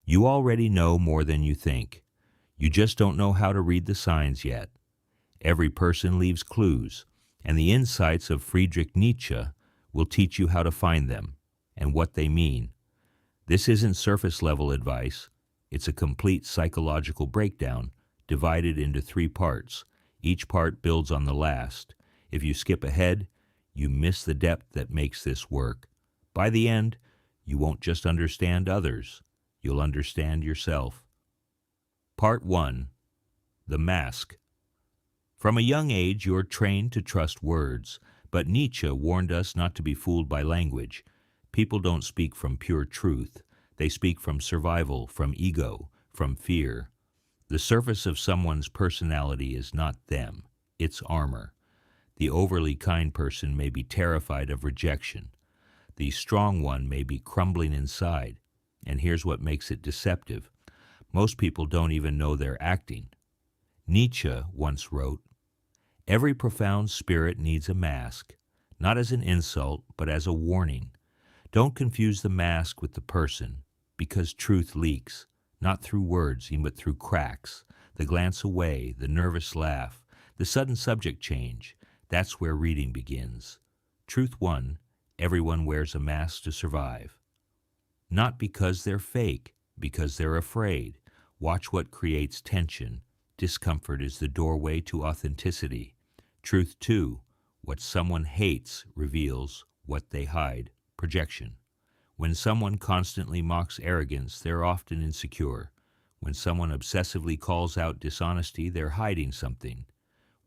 You already know more than you think. You just don't know how to read the signs yet. Every person leaves clues, and the insights of Friedrich Nietzsche will teach you how to find them and what they mean. This isn't surface-level advice. It's a complete psychological breakdown divided into 3 parts. Each part builds on the last. If you skip ahead, you miss the depth that makes this work. By the end, you won't just understand others. You'll understand yourself. Part 1. The Mask. From a young age, you're trained to trust words, but Nietzsche warned us not to be fooled by language. People don't speak from pure truth. They speak from survival, from ego, from fear. The surface of someone's personality is not them. It's armor. The overly kind person may be terrified of rejection. The strong one may be crumbling inside. And here's what makes it deceptive. Most people don't even know they're acting. Nietzsche once wrote, "Every profound spirit needs a mask, not as an insult, but as a warning. Don't confuse the mask with the person, because truth leaks, not through words, but through cracks, the glance away, the nervous laugh, the sudden subject change. That's where reading begins. Truth 1, everyone wears a mask to survive. Not because they're fake, because they're afraid. Watch what creates tension. Discomfort is the doorway to authenticity. Truth 2, what someone hates reveals what they hide. Projection. When someone constantly mocks arrogance, they're often insecure. When someone obsessively calls out dishonesty, they're hiding something.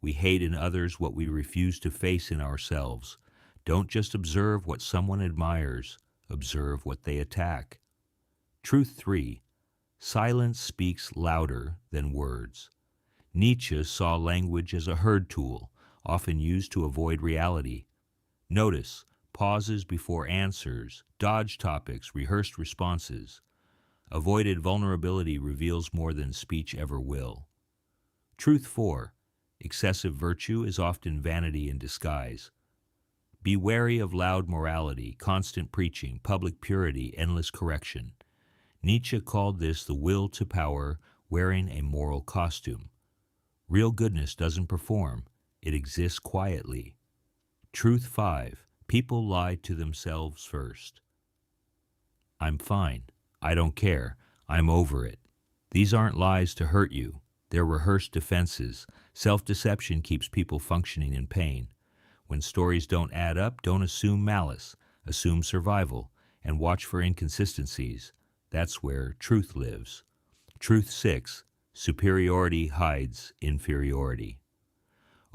We hate in others what we refuse to face in ourselves. Don't just observe what someone admires, observe what they attack. Truth 3, silence speaks louder than words. Nietzsche saw language as a herd tool, often used to avoid reality. Notice pauses before answers, dodge topics, rehearsed responses. Avoided vulnerability reveals more than speech ever will. Truth 4, excessive virtue is often vanity in disguise. Be wary of loud morality, constant preaching, public purity, endless correction. Nietzsche called this the will to power, wearing a moral costume. Real goodness doesn't perform, it exists quietly. Truth 5, people lie to themselves first. I'm fine. I don't care. I'm over it. These aren't lies to hurt you. They're rehearsed defenses. Self-deception keeps people functioning in pain. When stories don't add up, don't assume malice. Assume survival, and watch for inconsistencies. That's where truth lives. Truth 6, superiority hides inferiority.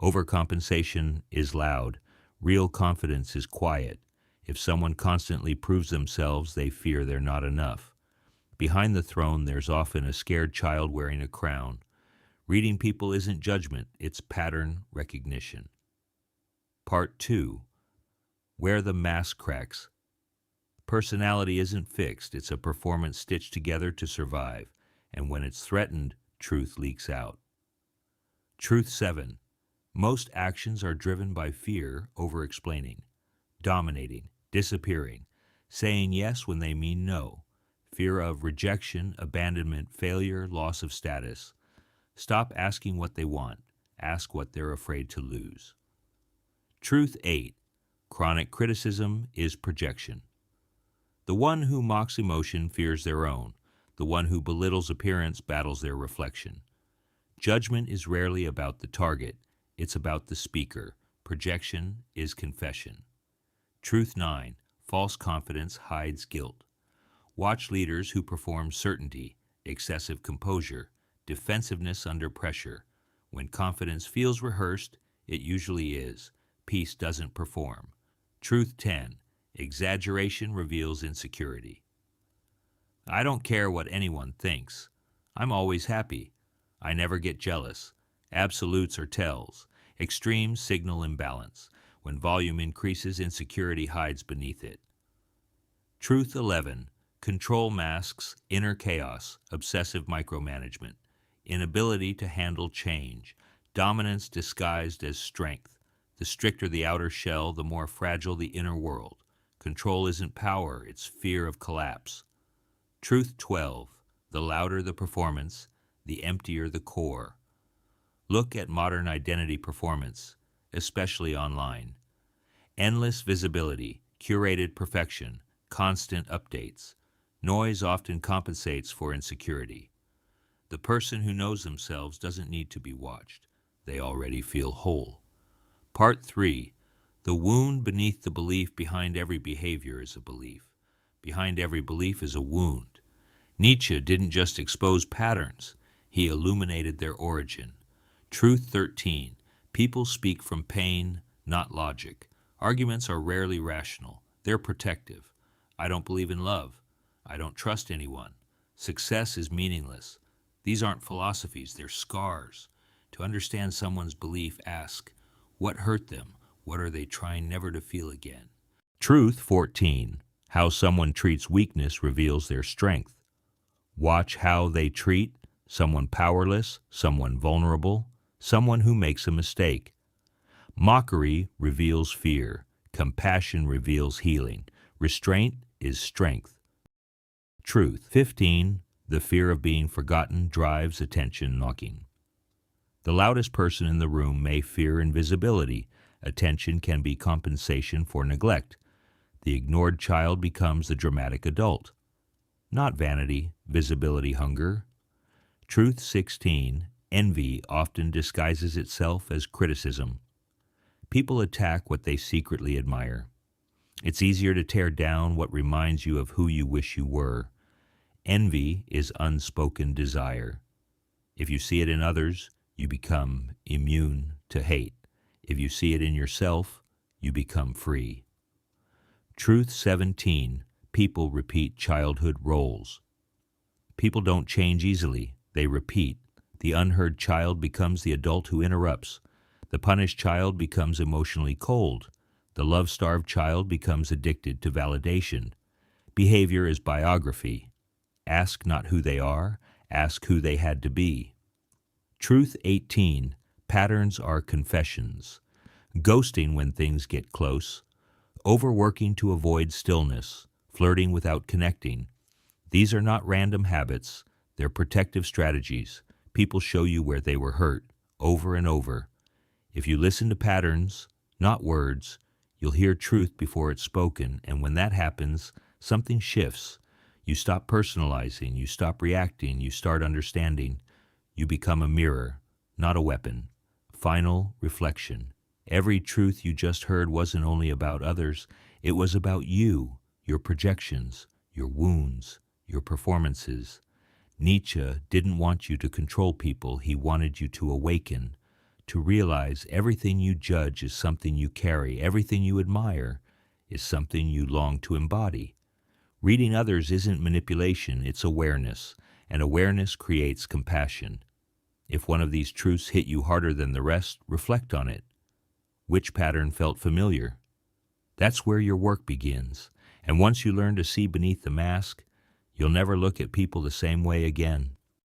Overcompensation is loud. Real confidence is quiet. If someone constantly proves themselves, they fear they're not enough. Behind the throne, there's often a scared child wearing a crown. Reading people isn't judgment, it's pattern recognition. Part 2, where the mask cracks. Personality isn't fixed, it's a performance stitched together to survive. And when it's threatened, truth leaks out. Truth 7, most actions are driven by fear over explaining, dominating, disappearing, saying yes when they mean no, fear of rejection, abandonment, failure, loss of status. Stop asking what they want, ask what they're afraid to lose. Truth 8, chronic criticism is projection. The one who mocks emotion fears their own. The one who belittles appearance battles their reflection. Judgment is rarely about the target, it's about the speaker. Projection is confession. Truth 9, false confidence hides guilt. Watch leaders who perform certainty, excessive composure, defensiveness under pressure. When confidence feels rehearsed, it usually is. Peace doesn't perform. Truth 10, exaggeration reveals insecurity. I don't care what anyone thinks. I'm always happy. I never get jealous. Absolutes are tells. Extremes signal imbalance. When volume increases, insecurity hides beneath it. Truth 11, control masks inner chaos, obsessive micromanagement, inability to handle change, dominance disguised as strength. The stricter the outer shell, the more fragile the inner world. Control isn't power, it's fear of collapse. Truth 12, The louder the performance, the emptier the core. Look at modern identity performance, especially online. Endless visibility, curated perfection, constant updates. Noise often compensates for insecurity. The person who knows themselves doesn't need to be watched. They already feel whole. Part 3. The wound beneath the belief. Behind every behavior is a belief. Behind every belief is a wound. Nietzsche didn't just expose patterns, he illuminated their origin. Truth 13. People speak from pain, not logic. Arguments are rarely rational. They're protective. I don't believe in love. I don't trust anyone. Success is meaningless. These aren't philosophies, they're scars. To understand someone's belief, ask, what hurt them? What are they trying never to feel again? Truth 14. How someone treats weakness reveals their strength. Watch how they treat someone powerless, someone vulnerable, someone who makes a mistake. Mockery reveals fear. Compassion reveals healing. Restraint is strength. Truth 15. The fear of being forgotten drives attention knocking. The loudest person in the room may fear invisibility. Attention can be compensation for neglect. The ignored child becomes the dramatic adult. Not vanity, visibility hunger. Truth 16. Envy often disguises itself as criticism. People attack what they secretly admire. It's easier to tear down what reminds you of who you wish you were. Envy is unspoken desire. If you see it in others, you become immune to hate. If you see it in yourself, you become free. Truth 17. People repeat childhood roles. People don't change easily, they repeat. The unheard child becomes the adult who interrupts. The punished child becomes emotionally cold. The love-starved child becomes addicted to validation. Behavior is biography. Ask not who they are, ask who they had to be. Truth 18. Patterns are confessions. Ghosting when things get close. Overworking to avoid stillness. Flirting without connecting. These are not random habits. They're protective strategies. People show you where they were hurt, over and over. If you listen to patterns, not words, you'll hear truth before it's spoken, and when that happens, something shifts. You stop personalizing, you stop reacting, you start understanding. You become a mirror, not a weapon. Final reflection. Every truth you just heard wasn't only about others, it was about you, your projections, your wounds, your performances. Nietzsche didn't want you to control people, he wanted you to awaken, to realize everything you judge is something you carry, everything you admire is something you long to embody. Reading others isn't manipulation, it's awareness, and awareness creates compassion. If one of these truths hit you harder than the rest, reflect on it. Which pattern felt familiar? That's where your work begins, and once you learn to see beneath the mask, you'll never look at people the same way again.